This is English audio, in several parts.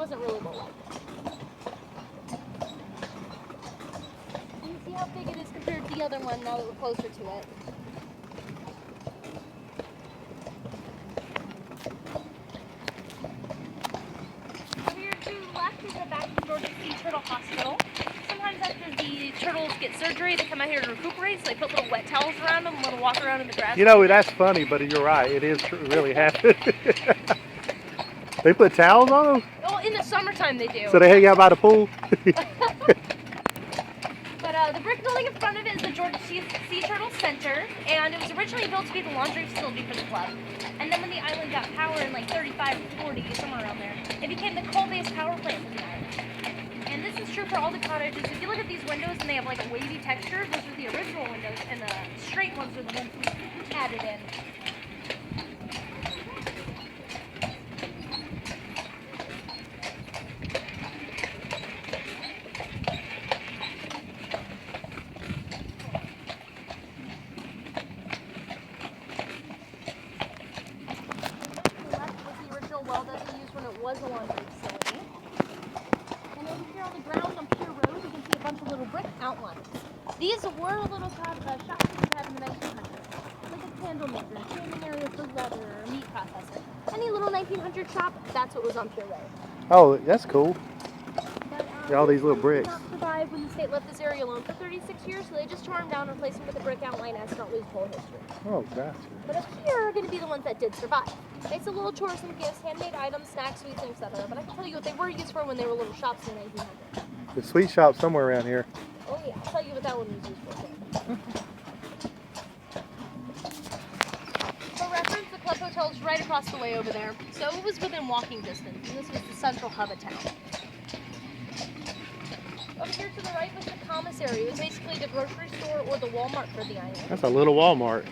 wasn't really low light. You can see how big it is compared to the other one now that we're closer to it. Over here to the left is the back of Georgia Sea Turtle Hospital. Sometimes after the turtles get surgery, they come out here to recuperate, so they put little wet towels around them and let them walk around in the grass. You know, that's funny, but you're right. It is really happening. They put towels on them? Oh, in the summertime they do. So they hang out by the pool? But the brick building in front of it is the Georgia Sea Turtle Center, and it was originally built to be the laundry facility for the club. And then when the island got power in like 35 or 40, somewhere around there, it became the coal-based power plant for the island. And this is true for all the cottages. If you look at these windows and they have like a wavy texture, those are the original windows, and the straight ones are the ones we added in. Well that they used when it was a laundry facility. And over here on the ground on Pier Road, you can see a bunch of little brick outlines. These were little shops that we had in the 1900s. Like a candle maker, canning area for leather, or meat processor. Any little 1900 shop, that's what was on Pier Road. Oh, that's cool. But, all these little bricks. Did not survive when the state left this area alone for 36 years, so they just tore them down and replaced them with a brick outline as to not lose whole history. Oh, gotcha. But up here are going to be the ones that did survive. They sell little tourism gifts, handmade items, snacks, sweets, and etc. But I can tell you what they were used for when they were little shops in the 1900s. The sweet shop somewhere around here. Oh yeah, I'll tell you what that one was used for too. For reference, the Club Hotel is right across the way over there, so it was within walking distance, and this was the central hub of town. Over here to the right was the commissary. It was basically the grocery store or the Walmart for the island. That's a little Walmart.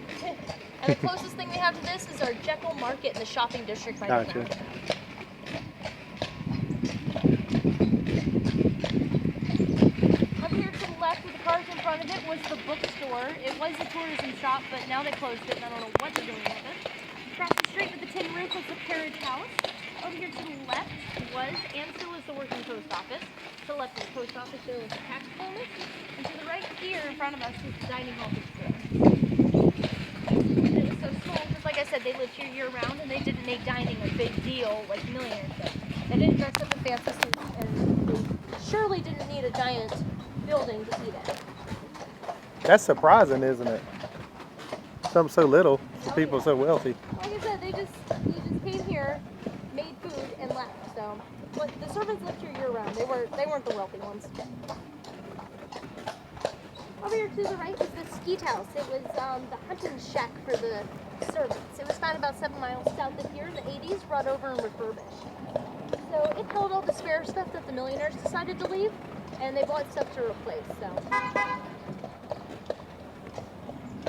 And the closest thing we have to this is our Jekyll Market in the shopping district by the Mound. Up here to the left with the cars in front of it was the bookstore. It was a tourism shop, but now they closed it and I don't know what they're doing with it. Across the street with the tin roof was the Carriage house. Over here to the left was and still is the working post office. To the left of the post office there was the tax office. And to the right here in front of us is the dining hall bookstore. It was so small because, like I said, they lived here year round and they didn't make dining a big deal like millionaires did. They didn't dress up in fancy suits and they surely didn't need a giant building to eat in. That's surprising, isn't it? Something so little for people so wealthy. Like I said, you just came here, made food, and left. So, but the servants lived here year round. They weren't the wealthy ones. Over here to the right is the skeet house. It was the hunting shack for the servants. It was found about 7 miles south of here in the 80s, brought over and refurbished. So it held all the spare stuff that the millionaires decided to leave, and they bought stuff to replace. So,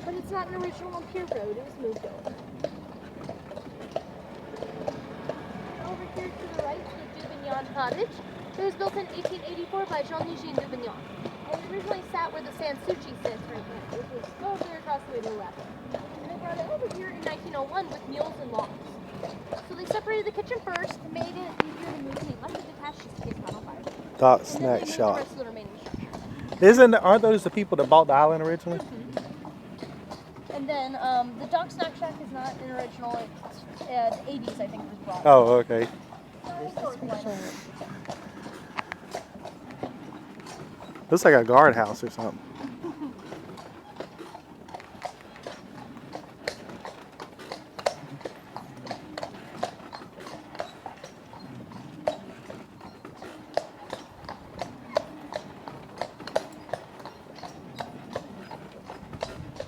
but it's not an original on Pier Road. It was moved over. Over here to the right is the Goodyear Cottage. It was built in 1884 by Jean-Eugène Goodyear. And it originally sat where the Sanssouci sits right now, which was over there across the way to the left. And they brought it over here in 1901 with mules and logs. So they separated the kitchen first, made it easier to move, and they left it detached just in case it caught on fire. Dot And snack then they moved shop. the rest of the remaining structure. Aren't those the people that bought the island originally? Mm-hmm. And then the dog snack shack is not an original. It's the 80s, I think, it was brought. Oh, okay. Looks like a guardhouse or something.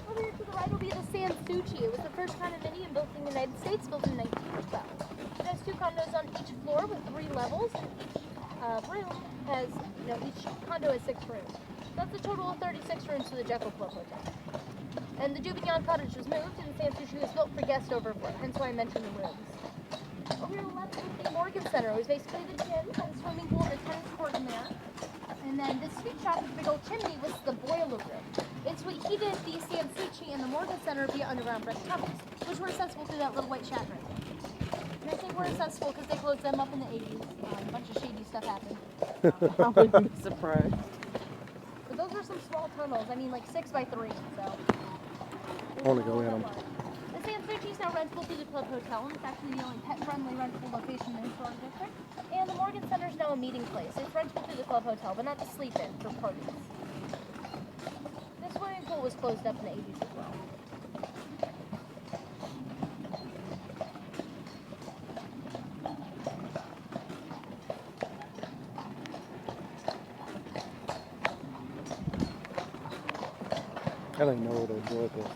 Over here to the right will be the Sanssouci. It was the first condominium built in the United States, built in 1912. It has 2 condos on each floor with 3 levels, and each room has, each condo has 6 rooms. That's a total of 36 rooms for the Jekyll Club Hotel. And the Goodyear Cottage was moved, and the Sanssouci was built for guest overflow, hence why I mentioned the rooms. Over here on the left is the Morgan Center. It was basically the gym, had a swimming pool and a tennis court in there. And then this sweet shop with the big old chimney was the boiler room. It's what heated the Sanssouci and the Morgan Center via underground brick tunnels, which were accessible through that little white shack right there. And I think we're accessible because they closed them up in the 80s. A bunch of shady stuff happen. I wouldn't be surprised. But those are some small tunnels. I mean, like 6 by 3. So. I want to go in them. The San Suchi is now rentable through the Club Hotel, and it's actually the only pet-friendly rentable location in the historic district. And the Morgan Center is now a meeting place. It's rentable through the Club Hotel, but not to sleep in for parties. This swimming pool was closed up in the 80s as well. I don't even know where to enjoy this.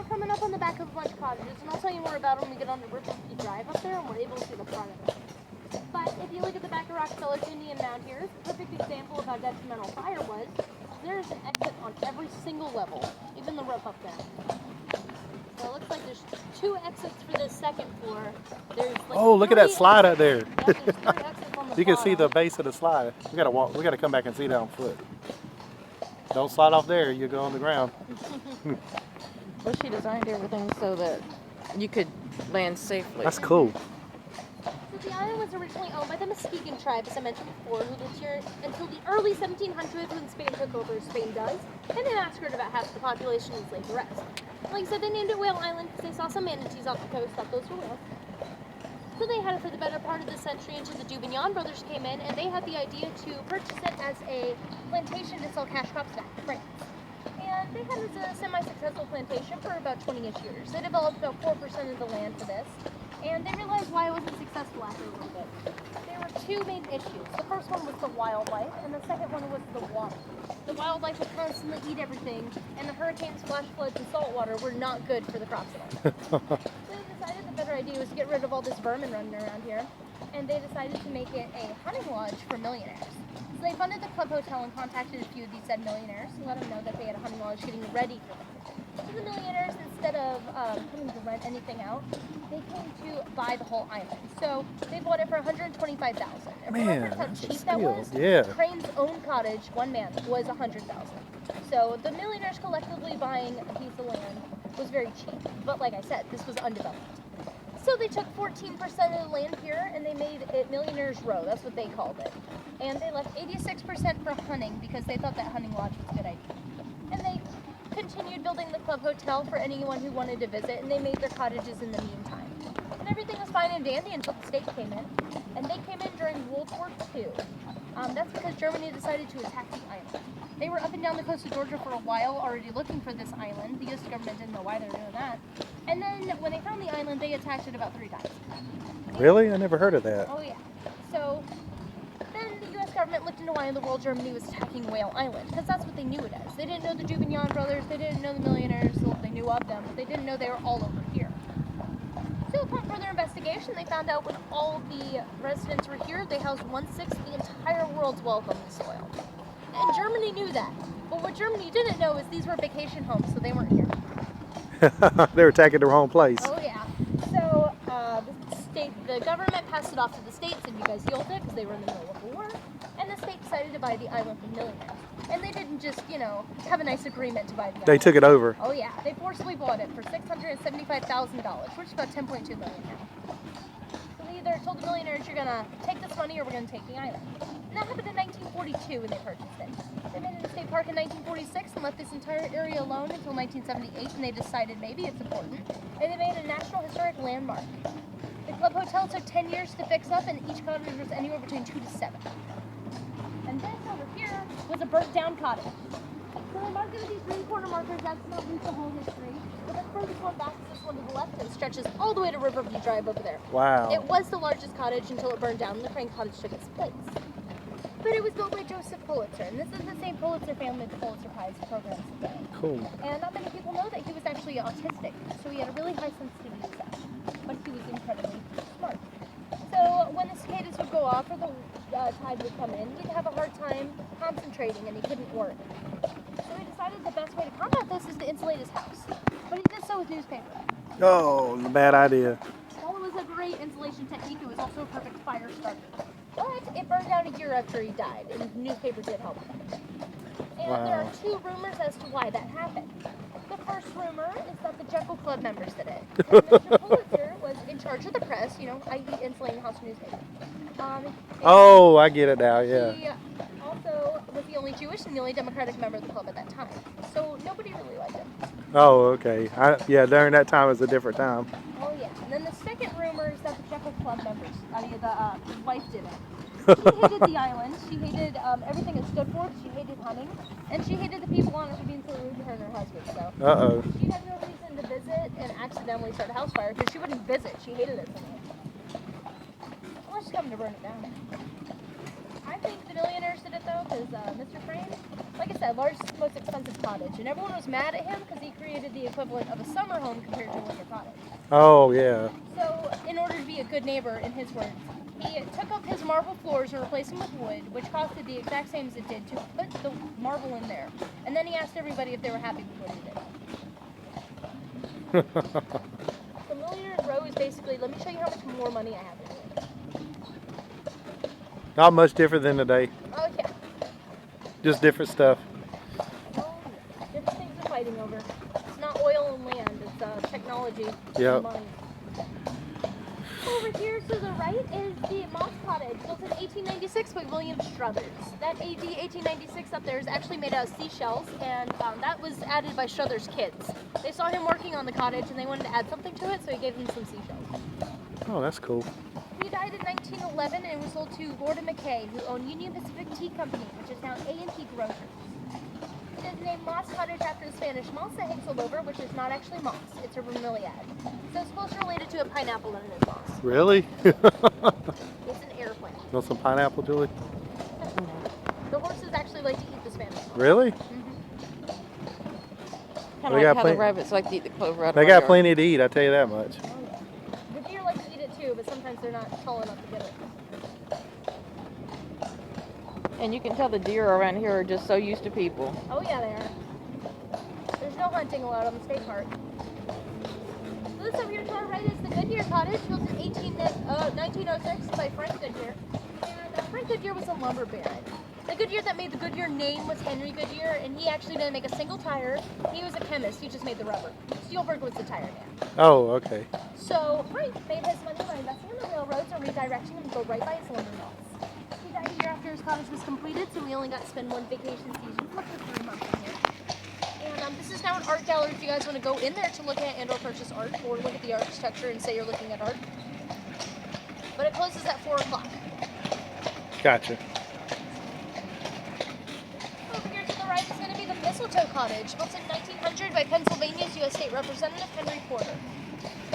Coming up on the back of a bunch of cottages, and I'll tell you more about it when we get on the Rockefeller Drive up there and we're able to see the front of it. But if you look at the back of Rockefeller Indian Mound here, it's a perfect example of how detrimental fire was. There's an exit on every single level, even the roof up there. So it looks like there's 2 exits for this second floor. There's like Oh, look at that slide up there. Yep, there's 3 exits on the You can see the bottom. base of the slide. We gotta walk. We gotta come back and see that on foot. Don't slide off there. You go on the ground. Well, she designed everything so that you could land safely. That's cool. So the island was originally owned by the Muskegon tribe, as I mentioned before, who lived here until the early 1700s when Spain took over, as Spain does, and they massacred about half the population and enslaved the rest. Like I said, they named it Whale Island because they saw some manatees off the coast, thought those were whales. So they had it for the better part of the century until the Dubignon brothers came in, and they had the idea to purchase it as a plantation to sell cash crops back to France. And they had it as a semi-successful plantation for about 20-ish years. They developed about 4% of the land for this, and they realized why it wasn't successful after a little bit. There were 2 main issues. The first one was the wildlife, and the second one was the water. The wildlife would constantly eat everything, and the hurricanes, flash floods, and salt water were not good for the crops at all. So they decided the better idea was to get rid of all this vermin running around here, and they decided to make it a hunting lodge for millionaires. So they funded the Club Hotel and contacted a few of these said millionaires to let them know that they had a hunting lodge getting ready for them. So the millionaires, instead of coming to rent anything out, they came to buy the whole island. So they bought it for $125,000. And Man, remember how that's a cheap that steal. was? Yeah. Crane's own cottage, one man, was $100,000. So the millionaires collectively buying a piece of land was very cheap. But like I said, this was undeveloped. So they took 14% of the land here and they made it Millionaire's Row. That's what they called it. And they left 86% for hunting because they thought that hunting lodge was a good idea. And they continued building the Club Hotel for anyone who wanted to visit, and they made their cottages in the meantime. And everything was fine and dandy until the state came in. And they came in during World War II. That's because Germany decided to attack the island. They were up and down the coast of Georgia for a while already looking for this island. The U.S. government didn't know why they were doing that. And then when they found the island, they attacked it about 3 times. Really? I never heard of that. Oh yeah. So then the U.S. government looked into why in the world Germany was attacking Whale Island, because that's what they knew it as. They didn't know the Dubignon brothers, they didn't know the millionaires, well, they knew of them, but they didn't know they were all over here. So upon further investigation, they found out when all the residents were here, they housed 1/6 the entire world's wealth on the soil. And Germany knew that. But what Germany didn't know is these were vacation homes, so they weren't here. They were attacking the wrong place. Oh yeah. So the government passed it off to the states, and you guys yielded it because they were in the middle of a war. And the state decided to buy the island from millionaires. And they didn't just, have a nice agreement to buy the They island. took it over. Oh yeah, they forcibly bought it for $675,000, which is about $10.2 million now. So they either told the millionaires, you're gonna take this money or we're gonna take the island. And that happened in 1942 when they purchased it. They made it a state park in 1946 and left this entire area alone until 1978, and they decided maybe it's important. And they made it a National Historic Landmark. The Club Hotel took 10 years to fix up, and each cottage was anywhere between 2 to 7. And this over here was a burnt down cottage. So they marked it with these green corner markers. That's not the whole history. But the furthest one back is this one to the left, and it stretches all the way to Riverview Drive over there. Wow. It was the largest cottage until it burned down, and the Crane Cottage took its place. But it was built by Joseph Pulitzer, and this is the same Pulitzer family that Pulitzer Prize programs today. Cool. And not many people know that he was actually autistic, so he had a really high sensitivity to sound, but he was incredibly smart. So when the cicadas would go off, or the tide would come in, he'd have a hard time concentrating and he couldn't work. So he decided the best way to combat this is to insulate his house. But he did so with newspaper. Oh, bad idea. While it was a great insulation technique, it was also a perfect fire starter. But it burned down a year after he died, and newspaper did help him. And there are two rumors as to why that happened. The first rumor is that the Jekyll Club members did it. And Mr. Pulitzer was in charge of the press, i.e. insulating house newspaper. Oh, I get it now, yeah. He also was the only Jewish and the only Democratic member of the club at that time. So nobody really liked him. Oh, okay. Yeah, during that time was a different time. Oh, yeah. And then the second rumor is that the Jekyll Club members, his wife did it. She hated the island. She hated everything it stood for. She hated hunting. And she hated the people on it for being so rude to her and her husband. So she had no reason to visit and accidentally start a house fire because she wouldn't visit. She hated it so much. Well, she's coming to burn it down. I think the millionaires did it though because Mr. Crane, like I said, largest, most expensive cottage. And everyone was mad at him because he created the equivalent of a summer home compared to a winter cottage. Oh, yeah. So, in order to be a good neighbor, in his words, he took up his marble floors and replaced them with wood, which costed the exact same as it did to put the marble in there. And then he asked everybody if they were happy with what he did. The millionaire's row is basically, let me show you how much more money I have in here. Not much different than today. Oh, yeah. Just different stuff. Oh, yeah. Different things we're fighting over. It's not oil and land, it's technology and money. Over here to the right is the Mound Cottage, built in 1896 by William Struthers. That AD 1896 up there is actually made out of seashells, and that was added by Struthers' kids. They saw him working on the cottage, and they wanted to add something to it, so he gave them some seashells. Oh, that's cool. He died in 1911 and was sold to Lord and Mackay, who owned Union Pacific Tea Company, which is now A&P Grocers. It is named Moss Cottage after the Spanish moss that hangs all over, which is not actually moss. It's a bromeliad. So it's closely related to a pineapple than it is moss. Really? It's an air plant. Want some pineapple, Julie? The horses actually like to eat the Spanish moss. Really? Kind of like how the rabbits like to eat the clover out of They our got yard. plenty to eat, I tell you that much. Oh, yeah. The deer like to eat it too, but sometimes they're not tall enough to get it. And you can tell the deer around here are just so used to people. Oh yeah, they are. There's no hunting allowed on the state park. So this over here to our right is the Goodyear Cottage, built in 1906 by Frank Goodyear. And Frank Goodyear was a lumber baron. The Goodyear that made the Goodyear name was Henry Goodyear, and he actually didn't make a single tire. He was a chemist. He just made the rubber. Steelberg was the tire man. Oh, okay. So Frank made his money by investing in the railroads and redirecting them to go right by his lumber mills. He died a year after his cottage was completed, so we only got to spend one vacation season for 3 months in here. And this is now an art gallery if you guys want to go in there to look at and or purchase art, or look at the architecture and say you're looking at art. But it closes at 4 o'clock. Gotcha. Over here to the right is going to be the Mistletoe Cottage, built in 1900 by Pennsylvania's U.S. State Representative Henry Porter.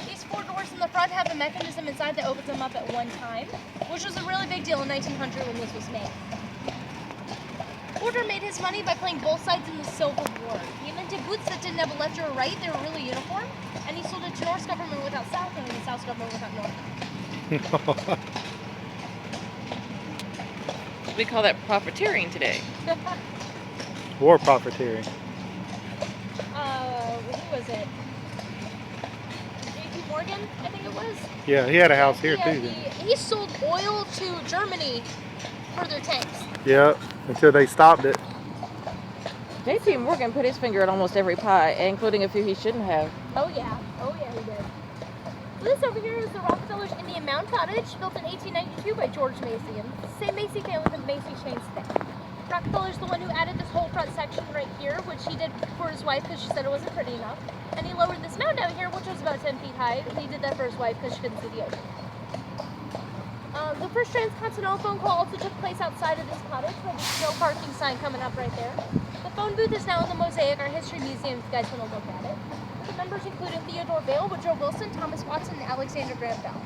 These 4 doors in the front have a mechanism inside that opens them up at one time, which was a really big deal in 1900 when this was made. Porter made his money by playing both sides in the Civil War. He invented boots that didn't have a left or a right, they were really uniform, and he sold it to North's government without South and the South's government without North. We call that profiteering today. War profiteering. Who was it? J.P. Morgan, I think it was. Yeah, he had a house here too. He sold oil to Germany for their tanks. Yeah, until they stopped it. J.P. Morgan put his finger in almost every pie, including a few he shouldn't have. Oh yeah, he did. So this over here is the Rockefeller's Indian Mound Cottage, built in 1892 by George Macy, and it's the same Macy family that Macy chains today. Rockefeller's the one who added this whole front section right here, which he did for his wife because she said it wasn't pretty enough. And he lowered this mound out here, which was about 10 feet high, and he did that for his wife because she couldn't see the ocean. The first transcontinental phone call also took place outside of this cottage, where there's no parking sign coming up right there. The phone booth is now in the Mosaic, our history museum, if you guys want to look at it. The members included Theodore Vail, Woodrow Wilson, Thomas Watson, and Alexander Graham Bell.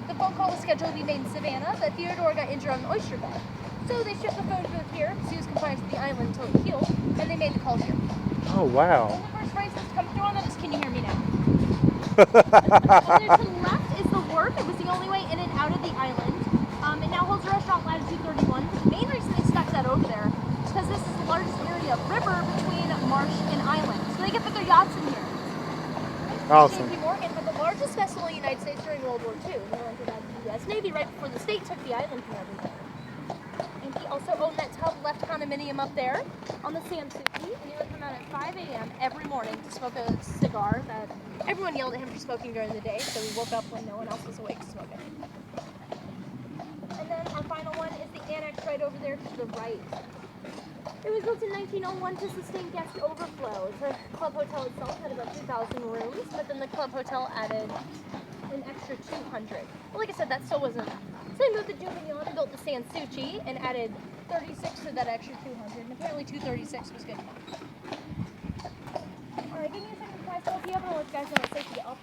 The phone call was scheduled to be made in Savannah, but Theodore got injured on an oyster bed. So they shipped the phone booth here, because he was confined to the island until he healed, and they made the call here. Oh, wow. And the first phrase that's come through on that is, "Can you hear me now?" Over to the left is the wharf. It was the only way in and out of the island. It now holds a restaurant, latitude 39 Awesome. JP Morgan had the largest vessel in the United States during World War II. He landed out of the U.S. Navy right before the state took the island from everything. And he also owned that tub left condominium up there on the San Souci. And he would come out at 5 a.m. every morning to smoke a cigar that everyone yelled at him for smoking during the day. So he woke up when no one else was awake to smoke it. And then our final one is the Annex right over there to the right. It was built in 1901 to sustain guest overflow. The club hotel itself had about 2,000 rooms, but then the club hotel added an extra 200. Well, like I said, that still wasn't enough. So they moved the Juvenile and built the San Souci and added 36 to that extra 200, and apparently 236 was good enough. Alright, give me a second, guys. I'll be able to let you guys know what safety officer.